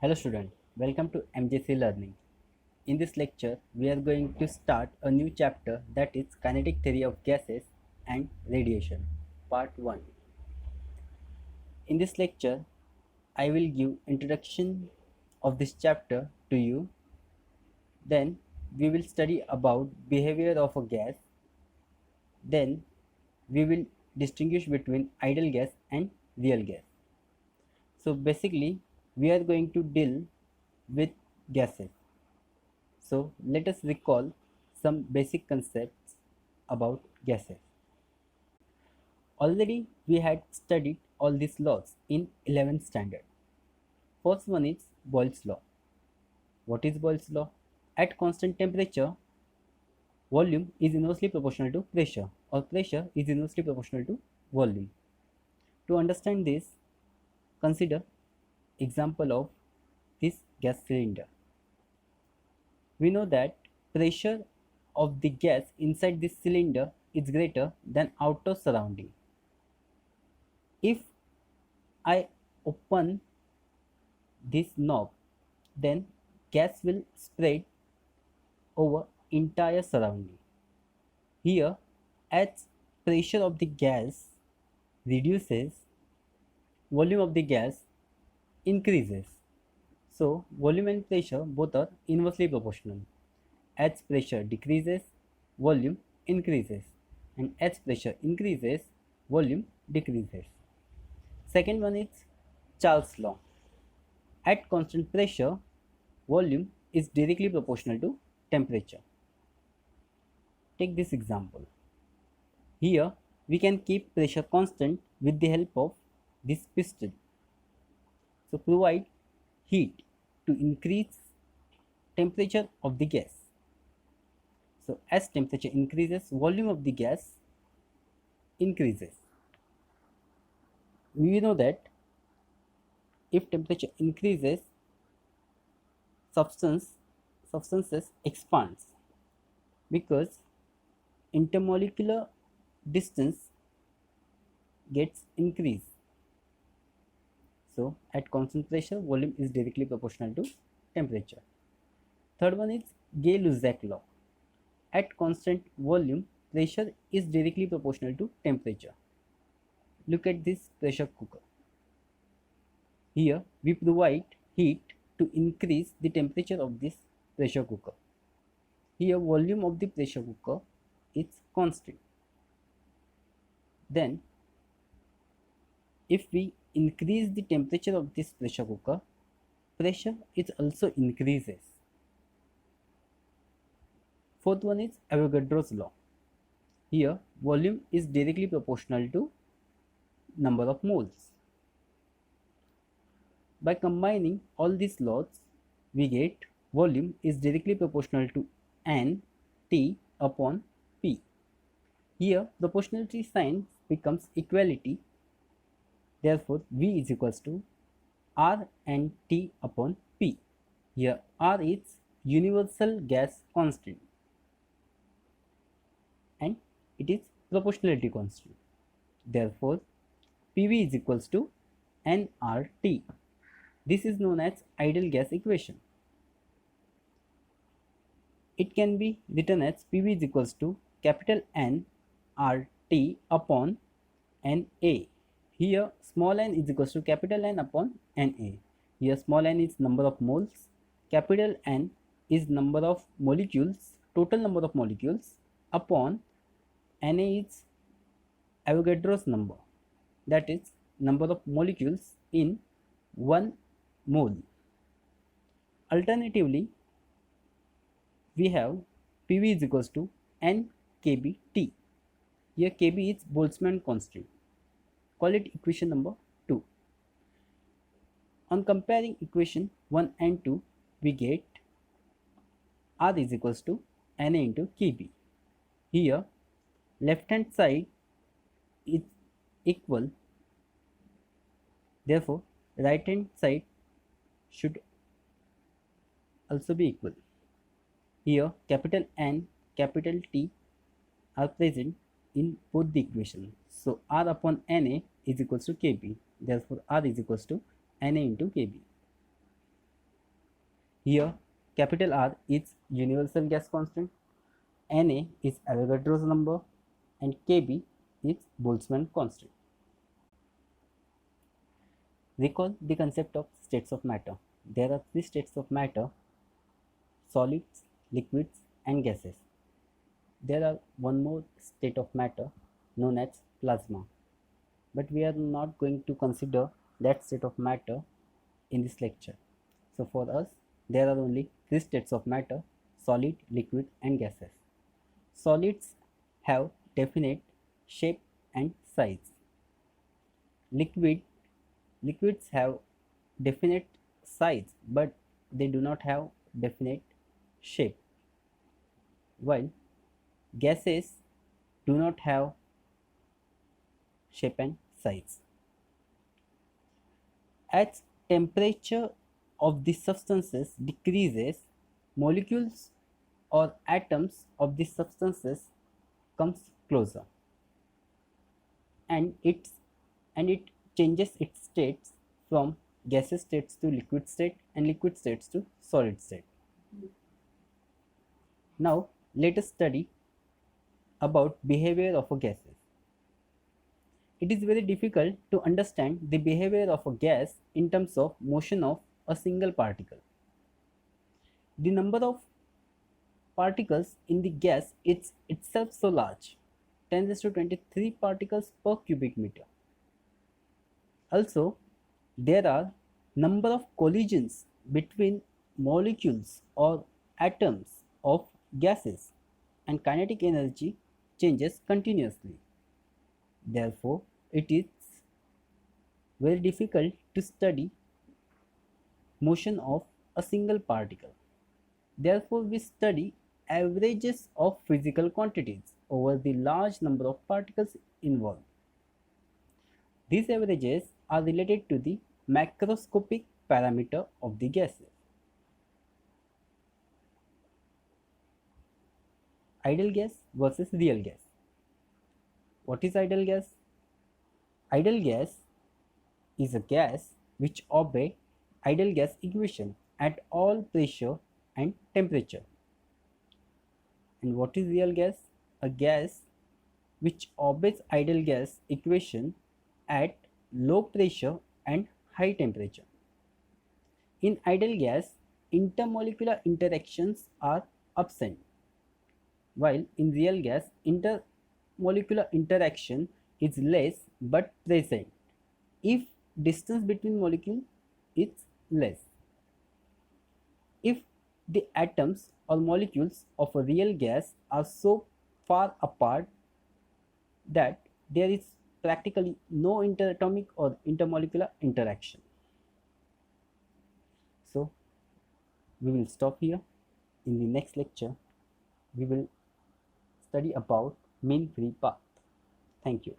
Hello student, welcome to MJC Learning. In this lecture, we are going to start a new chapter that is Kinetic Theory of Gases and Radiation, Part 1. In this lecture, I will give introduction of this chapter to you. Then we will study about behavior of a gas. Then we will distinguish between ideal gas and real gas. So basically, we are going to deal with gases. So let us recall some basic concepts about gases. Already we had studied all these laws in 11th standard. First one is Boyle's law. What is Boyle's law? At constant temperature, volume is inversely proportional to pressure, or pressure is inversely proportional to volume. To understand this, consider example of this gas cylinder. We know that pressure of the gas inside this cylinder is greater than outer surrounding. If I open this knob, then gas will spread over entire surrounding. Here, as pressure of the gas reduces, volume of the gas increases. So volume and pressure both are inversely proportional. As pressure decreases, volume increases, and as pressure increases, volume decreases. Second one is Charles' law. At constant pressure, volume is directly proportional to temperature. Take this example. Here we can keep pressure constant with the help of this piston. So provide heat to increase temperature of the gas. So as temperature increases, volume of the gas increases. We know that if temperature increases, substances expands because intermolecular distance gets increased. So at constant pressure, volume is directly proportional to temperature. Third one is Gay-Lussac law. At constant volume, pressure is directly proportional to temperature. Look at this pressure cooker. Here we provide heat to increase the temperature of this pressure cooker. Here volume of the pressure cooker is constant. Then if we increase the temperature of this pressure cooker, pressure is also increases. Fourth one is Avogadro's law. Here volume is directly proportional to number of moles. By combining all these laws, we get volume is directly proportional to N T upon P. Here proportionality sign becomes equality. Therefore V is equals to R and T upon P. Here R is universal gas constant and it is proportionality constant. Therefore PV is equals to nRT. This is known as ideal gas equation. It can be written as PV is equals to capital N RT upon NA. Here small n is equals to capital N upon NA. Here small n is number of moles, capital N is number of molecules, total number of molecules, upon Na is Avogadro's number, that is number of molecules in 1 mole. Alternatively, we have PV is equals to N kBT. Here kB is Boltzmann constant. Call it equation number 2. On comparing equation 1 and 2, we get R is equals to Na into kB. Here left hand side is equal, therefore right hand side should also be equal. Here capital N, capital T are present in both the equations. So R upon Na is equals to Kb. Therefore R is equals to Na into Kb. Here, capital R is universal gas constant, Na is Avogadro's number, and Kb is Boltzmann constant. Recall the concept of states of matter. There are three states of matter: solids, liquids, and gases. There are one more state of matter known as plasma, but we are not going to consider that state of matter in this lecture. So for us, there are only three states of matter: solid, liquid, and gases. Solids have definite shape and size. Liquid Liquids have definite size, but they do not have definite shape, while gases do not have shape and size. As temperature of the substances decreases, molecules or atoms of the substances comes closer, and it changes its states from gaseous states to liquid state and liquid states to solid state. Now let us study about behavior of a gases. It is very difficult to understand the behavior of a gas in terms of motion of a single particle. The number of particles in the gas is itself so large, 10 raised to 23 particles per cubic meter. Also, there are number of collisions between molecules or atoms of gases, and kinetic energy changes continuously. Therefore, it is very difficult to study motion of a single particle. Therefore, we study averages of physical quantities over the large number of particles involved. These averages are related to the macroscopic parameter of the gases. Ideal gas versus real gas. What is ideal gas? Ideal gas is a gas which obeys ideal gas equation at all pressure and temperature. And what is real gas? A gas which obeys ideal gas equation at low pressure and high temperature. In ideal gas, intermolecular interactions are absent, while in real gas, intermolecular interaction is less but present if distance between molecules is less. If the atoms or molecules of a real gas are so far apart that there is practically no interatomic or intermolecular interaction. So we will stop here. In the next lecture, we will study about mean free path. Thank you.